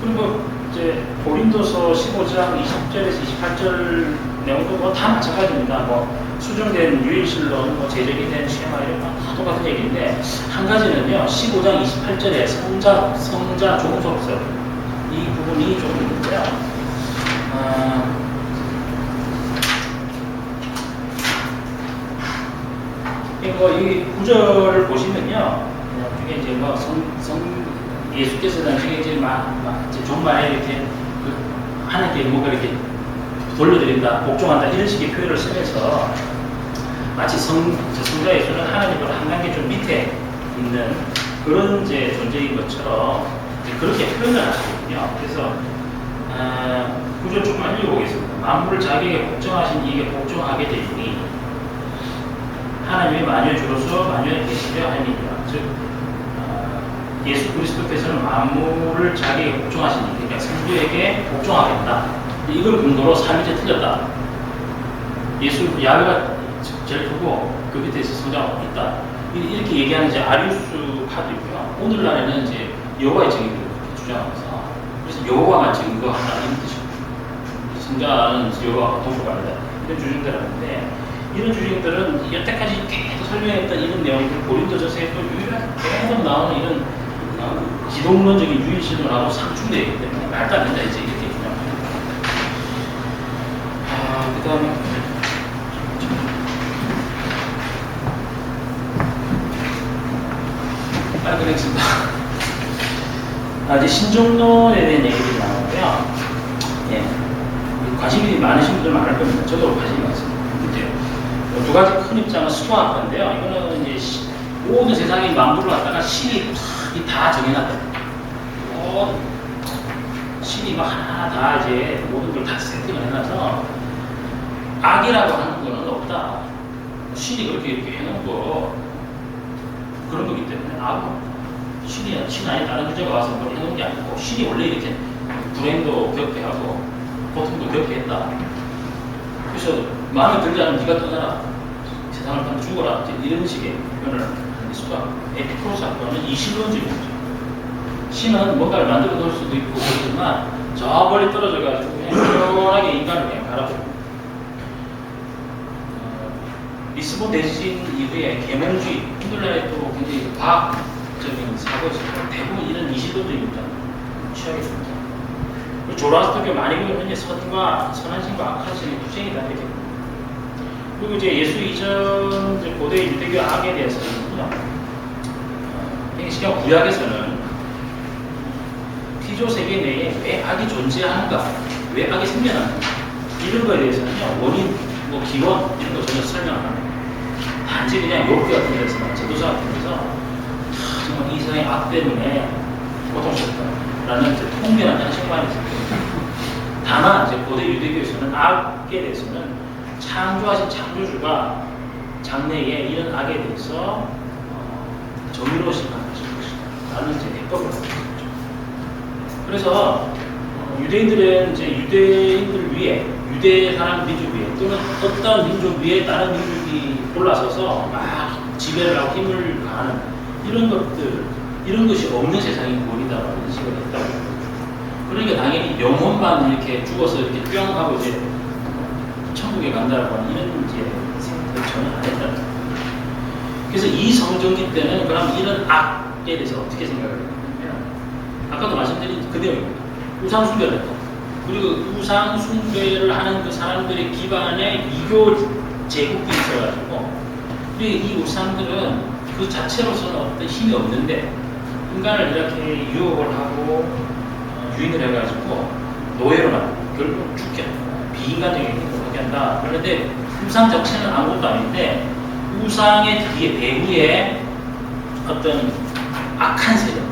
그리고 이제 고린도서 15장 20절에서 28절 내용도 뭐 다 마찬가지입니다. 뭐 수정된 유일신론, 뭐 제적이 된 쉐마 이런 거 다 똑같은 얘기인데, 한 가지는요, 15장 28절에 성자 종속설 이 부분이 좀 있는데요. 이 구절 보시면요, 중에 이제 뭐 예수께서 나중에 이제 정말 이렇게 하나님께 뭔가 이렇게 돌려드린다, 복종한다 이런 식의 표현을 쓰면서 마치 성자 예수는 하나님보다 한 단계 좀 밑에 있는 그런 이제 존재인 것처럼 이제 그렇게 표현을 하시거든요. 그래서 구절 조금만 읽어보겠습니다. 만물을 자기에게 복종하신 이에게 복종하게 되니 하나님의 만유의 주로서 만유에 계시려 함이니라. 즉 예수 그리스도께서는 만물을 자기에게 복종하신 이, 그러니까 성부에게 복종하겠다. 이걸 근거로 삼위제 틀렸다. 예수 야훼가 제일 크고 그 밑에 성자가 있다. 이렇게 얘기하는 이제 아리우스파도 있고요. 오늘날에는 이제 여호와의 증인들을 그렇게 주장하면서, 그래서 여호와만 증거한다 이런 뜻입니다. 성자는 여호와가 도구가 아니다 이런 주장들 하는데, 이런 주장들은 여태까지 계속 설명했던 이런 내용들 고린도전서에 또 유일하게 계속 나오는 이런 기독론적인 유일신론하고 상충되어 있기 때문에 말도 안 된다 이제 이렇게 주장합니다. 그 다음에 그렇습니다. 이제 신종론에 대한 얘기들이 나오고요. 예. 관심이 많으신 분들 많을 겁니다. 저도 관심이 많습니다. 두 가지 큰 입장은 수도학파인데요. 이거는 이제 모든 세상의 만물을 갖다가 신이 다 정해놨다. 신이 막 하나 다 이제 모든 걸 다 세팅을 해놔서 악이라고 하는 거는 없다. 신이 그렇게 이렇게 해놓은 거 그런 거기 때문에 신 아닌 다른 주제가 와서 뭘 해놓은 게 아니고, 신이 원래 이렇게 불행도 겪게 하고 고통도 겪게 했다. 그래서 마음에 들지 않으면 네가 떠나라, 세상을 다 죽어라, 이런 식의 표현을 하는 수가 에피쿠로스 학파는 이신론주의입니다. 신은 뭔가를 만들어 놓을 수도 있고 그렇지만 저 멀리 떨어져가지고 그냥 편하게 인간을 그냥 바라보고, 리스본 대지진 이후에 계몽주의, 오늘날에 또 굉장히 과학적인 사고에서 대부분 이런 이신론주의 입장을 취하게 됩니다. 조라스터교 많이 보면 이제 선한 신과 악한 신의 투쟁이다 이렇게 봅니다. 그리고 이제 예수 이전 이제 고대 유대교 악에 대해서는요, 시간 구약에서는 피조 세계 내에 왜 악이 존재하는가, 왜 악이 생겨나는가 이런 거에 대해서는요, 원인, 뭐 기원 이런 거 전혀 설명 안 합니다. 단지 그냥 욥기 같은 데서나 제도사 같은 데서 정말 이 세상의 악 때문에 고통스럽다라는 통변한 양식만 있습니다. 다만 이제 고대 유대교에서는 악에 대해서는 창조하신 창조주가 장래에 이런 악에 대해서 정의로우신 하실 것이다 라는 이제 해법을 하고 있죠. 그래서 유대인들은 이제 유대인들 위에, 유대 사람 민족 위에 또는 어떤 민족 위에 다른 민족이 올라서서 막 지배를 하고 힘을 가하는 이런 것들, 이런 것이 없는 세상이 무엇이다라는 식으로 했다고. 그러니까 당연히 영혼만 이렇게 죽어서 이렇게 뿅 하고 이제 천국에 간다라고 하는 이런 이제 생각을 전혀 안 했다는 거예요. 그래서 이 성경기 때는 그럼 이런 악에 대해서 어떻게 생각을 했냐면, 아까도 말씀드린 그 내용입니다. 우상 숭배를 했다. 그리고 우상 숭배를 하는 그 사람들의 기반에 이교 제국이 있어가지고, 그리고 이 우상들은 그 자체로서는 어떤 힘이 없는데 인간을 이렇게 유혹을 하고 유인을 해가지고 노예로 만들고 결국 죽게 한다. 비인간적인 행동을 하게 한다. 그런데 우상 자체는 아무것도 아닌데 우상의 뒤에 배후에 어떤 악한 세력,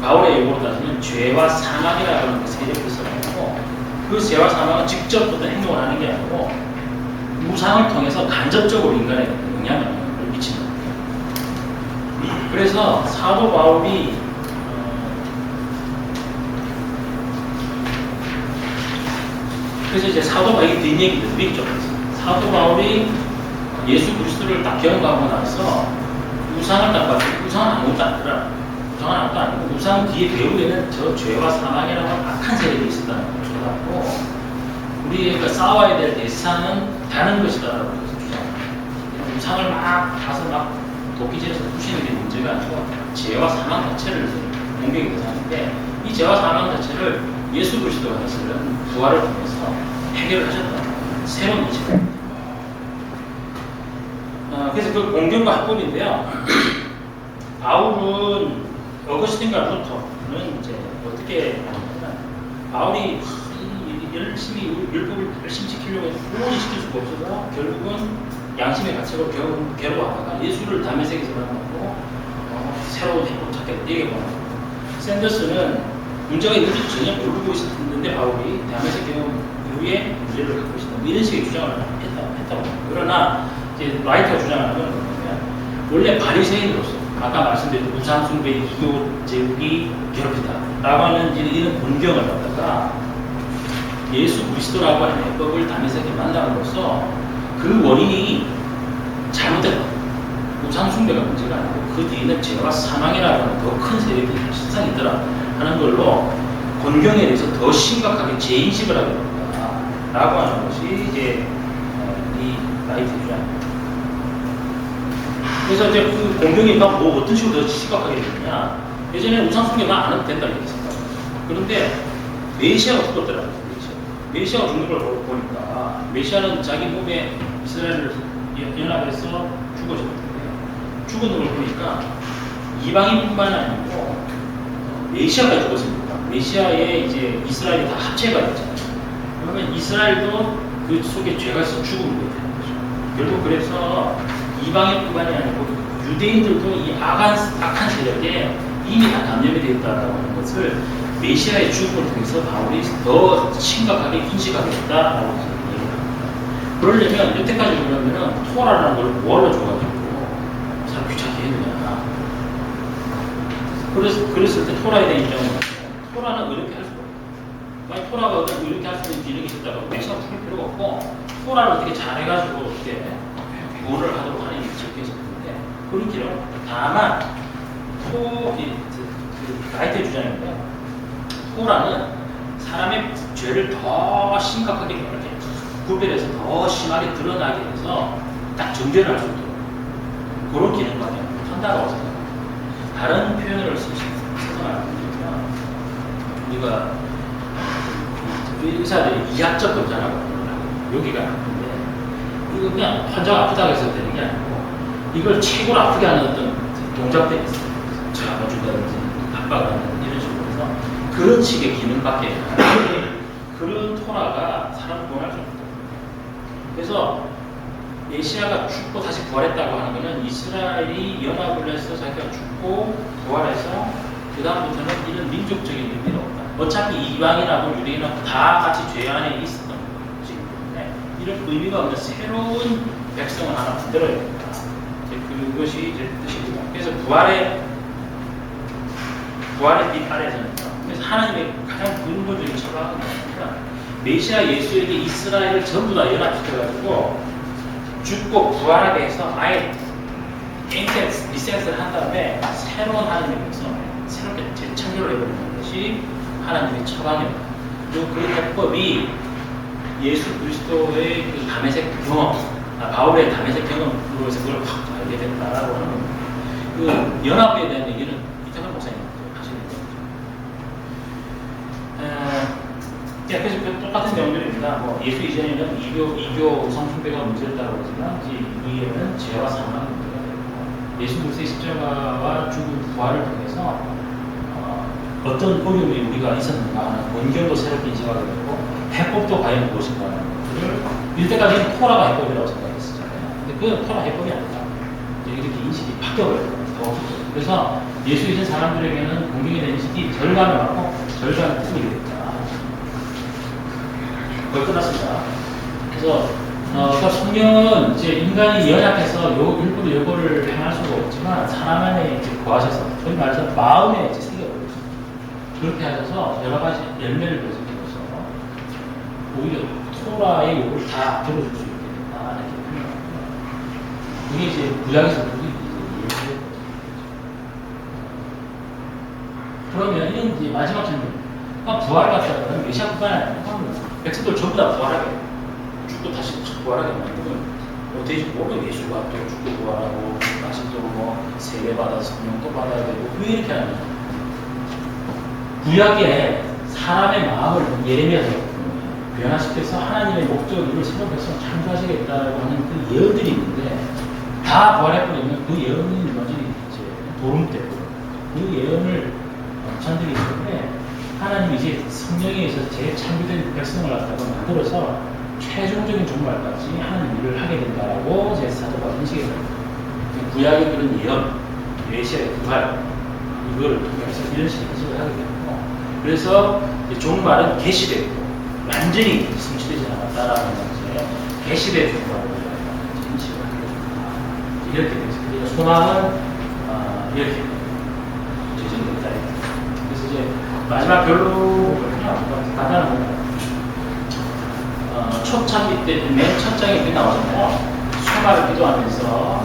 바울의 용어로 따지면 죄와 사망이라고 하는 그 세력이 있어가지고, 그 죄와 사망은 직접 어떤 행동을 하는 게 아니고 우상을 통해서 간접적으로 인간에 영향을 미친다. 그래서 사도 바울이 그래서 이제 사도 바울이 뒷얘기도 드리죠. 사도 바울이 예수 그리스도를 딱 경험하고 나서 우상을 딱 봤더니 우상은 아무것도 아니더라. 우상은 아무것도 아니고 우상 뒤에 배후에는 저 죄와 사망이라고 악한 세력이 있었다는 걸 주장하고 우리가 싸워야 될 대상은 다른 것이다라고 주장합니다. 우상을 막 가서 막 도끼질해서 부시는 게 문제가 아니고 죄와 사망 자체를 공격이 대상인데 이 죄와 사망 자체를 예수 그리스도가 사실은 부활을 통해서 해결을 하셨다. 새로운 이치입니다. 그래서 그 공경과 합법인데요. 바울은 어거스틴과 루터는 이제 어떻게 하냐면 바울이 열심히 율법을 열심히 지키려고 해서 도저히 지킬 수가 없어서 결국은 양심의 가책으로 괴로워하다가 예수를 담에색에서 만나고 새로운 행복 찾게 얘기해보는 샌더스는 문제가 있는지 전혀 모르고 있었는데 바울이 담에색 경험 이후에 문제를 갖고 있었다. 이런 식의 주장을 했다고 합니다. 그러나 이제 라이터가 주장하는 건 뭐냐면 원래 바리새인으로서 아까 말씀드린 우상 숭배, 이교 제국이 괴롭히다 라고 하는 이런 본경을 갖다가 예수 그리스도라고 하는 예법을 담에색에 만남으로써 그 원인이 잘못된 것. 우상 숭배가 문제가 아니고 그 뒤에는 죄와 사망이라고 하는 더 큰 세력이 실상 있더라 하는 걸로 본경에 대해서 더 심각하게 재인식을 하게 됩니다. 라고 하는 것이 이제 이 라이트 주장입니다. 그래서 이제 그 공경이가 뭐 어떤 식으로 더 심각하게 되느냐. 예전에 우상 숭배만 안 해도 된다고 얘기했습니다. 그런데 메시아가 죽었더라고요. 메시아가 죽는 걸 보니까 메시아는 자기 몸에 이스라엘을 연합해서 죽어졌거든요. 죽은 걸 보니까 이방인뿐만 아니고 메시아가 죽었습니다. 메시아에 이제 이스라엘이 다 합체가 됐잖아요. 그러면 이스라엘도 그 속에 죄가 있어 죽음이 되는 거죠. 결국 그래서 이방인뿐만이 아니고 유대인들도 이 악한 세력에 이미 다 감염이 되어 있다고 하는 것을 메시아의 죽음을 통해서 바울이 더 심각하게 인식하게 됐다라고 얘기합니다. 그러려면 여태까지 그러면은 토라라는 걸 뭐하러 줘가지고 참 귀찮게 했느냐. 그랬을 때 토라에 대한 입장은 토라는 이렇게 할 수가 없고 만약 토라가 이렇게 할 수 있는 기능이 있다고 메시아가 죽일 필요가 없고 토라를 어떻게 잘해가지고 어떻게 구원을 하도록 하는 게 적혀 있었는데 그런 기능은 없다. 다만 라이트의 주장인데 토라는 사람의 죄를 더 심각하게 이렇게 구별해서 더 심하게 드러나게 해서 딱 정죄를 할 수 있도록 그런 기능만이 한다고 생각합니다. 다른 표현을 쓰면 우리가 의사들이 이학적 검사라고 하고 여기가 아픈데 이거 그냥 환자가 아프다고 해서 되는 게 아니고 이걸 최고로 아프게 하는 어떤 동작들이 있어요. 잡아준다든지 압박을 하는 이런 식으로 해서 그런 식의 기능밖에 그런 토라가 사람을 구원할 수 없다. 그래서 메시아가 죽고 다시 부활했다고 하는 것은 이스라엘이 연합을 해서 자기가 죽고 부활해서 그 다음부터는 이런 민족적인 의미는 없다. 어차피 이방인하고 유대인하고 다 같이 죄 안에 있었던 것이기 때문에 이런 의미가 없는 새로운 백성을 하나 만들어야 된다. 그것이 이제 뜻입니다. 그래서 부활의 빛 아래서는 그래서 하나님의 가장 근본적인 처방은 뭐냐면 메시아 예수에게 이스라엘을 전부 다 연합시켜가지고 죽고 부활하게 해서 아예 리셋을 한 다음에 새로운 하나님의 백성을 새롭게 재창조를 해버리는 것이 하나님의 처방입니다. 그리고 그 해법이 예수 그리스도의 그 담에색 경험, 바울의 담에색 경험으로 해서 그걸 확 알게 됐다라고 하는 겁니다. 그 연합에 대한 얘기는 이태원 목사님 하시는 거죠. 그래서 그 똑같은 내용들입니다. 뭐 예수 이전에는 이교 우상숭배가 문제였다고 하지만 이후에는 죄와 사망이 문제가 되고 예수 그리스도의 십자가와 죽음 부활을 통해서 어떤 어려움이 우리가 있었는가 하는 원경도 새롭게 인식하게 되고 해법도 과연 무엇인가 하는 것을 이때까지는 토라가 해법이라고 생각했었잖아요. 근데 그건 토라 해법이 아니다. 이렇게 인식이 바뀌어버려요. 그래서 예수 이전 사람들에게는 공경에 대한 인식이 절반을 하고 절반을 틀리게 됐다. 거의 끝났습니다. 그래서 그러니까 성경은 이제 인간이 연약해서 일부러 요거를 행할 수가 없지만 사람 안에 이제 거하셔서 소위 말해서 마음에 이제 새겨버렸어요. 그렇게 하셔서 여러 가지 열매를 맺음으로써 오히려 토라의 요구를 다 들어줄 수 있게 된다. 이렇게 표현합니다. 그게 이제 구약에서 그게 이제 이해돼요. 그러면 이런 이제 마지막 질문. 부활 같다는 메시아 부활 아니에요? 백성들 전부 다 부활하게. 죽고 다시 부활하게 만드는 대신 모든 예수가 또 죽고 부활하고 다시 또 뭐 세례 받아서 성령 또 받아야 되고 왜 이렇게 하는 거예요? 구약에 사람의 마음을 예레미야서 변화시켜서 하나님의 목적을 새로운 백성을 창조하시겠다고 하는 그 예언들이 있는데 다 부활해버리면 그 예언이 완전히 이제 도름되고 그 예언을 엄청나기 때문에 하나님이 이제 성령에 의해서 재창조된 백성을 갖다가 만들어서 최종적인 종말까지 하는 일을 하게 된다라고 제 사도가 인식했습니다. 구약의 그런 예언, 메시아의 부활 이걸 통해서 이런 식의 인식을 하게 됐고 그래서 종말은 계시됐고 완전히 성취되지 않았다라는 이제 계시된 종말을 인식을 하게 됩니다. 이렇게 되죠. 그래서 소망은 이렇게 제정됐다. 그래서 이제 마지막 결론은 간단한 겁니다. 초창기 때 맨 첫 장에 이렇게 나오잖아요. 수마를 기도하면서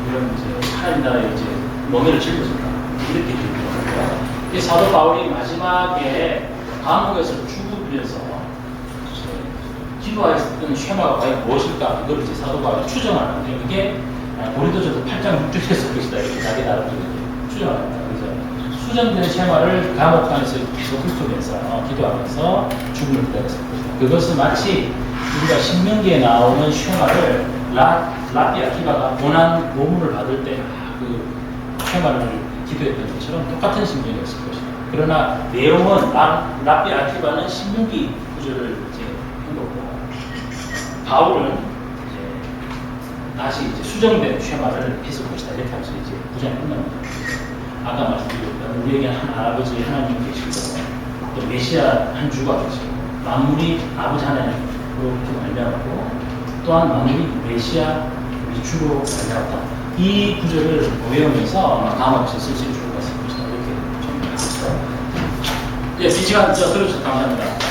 이런 이제 하나님 나라에 이제 멍에를 짊어진다. 이렇게 기도하고요. 사도 바울이 마지막에 감옥에서 죽으면서 기도하였던 쉐마가 과연 무엇일까? 그걸 이제 사도 바울이 추정하는데 그게 고린도전서 8장 6절에서 것이다. 이렇게 자기 나름대로 추정합니다. 그래서 수정된 쉐마를 감옥관에서 계속 훑으면서 기도하면서 죽음을 기다렸을 것이다. 그것은 마치 우리가 신명기에 나오는 쉐마를 라삐 아키바가 고난 고문을 받을 때 그 쉐마를 기도했던 것처럼 똑같은 심정이었을 것이다. 그러나 내용은 라삐 아키바는 신명기 구절을 이제 한 거고 바울은 이제 다시 이제 수정된 쉐마를 했을 것이다. 이렇게 하면서 이제 구절이 끝납니다. 아까 말씀드렸던 우리에게 한 아버지 하나님 계시고 또 메시아 한 주가 계시고 만물이 아버지 하나님으로부터 말미암았고 또한 만물이 메시아 우리 주로 말미암았다. 이 구절을 외우면서 감옥에서 쓸 수 있을 것이다. 이렇게 정리하고 있어요. 예, 이 시간 들어주셔서 감사합니다.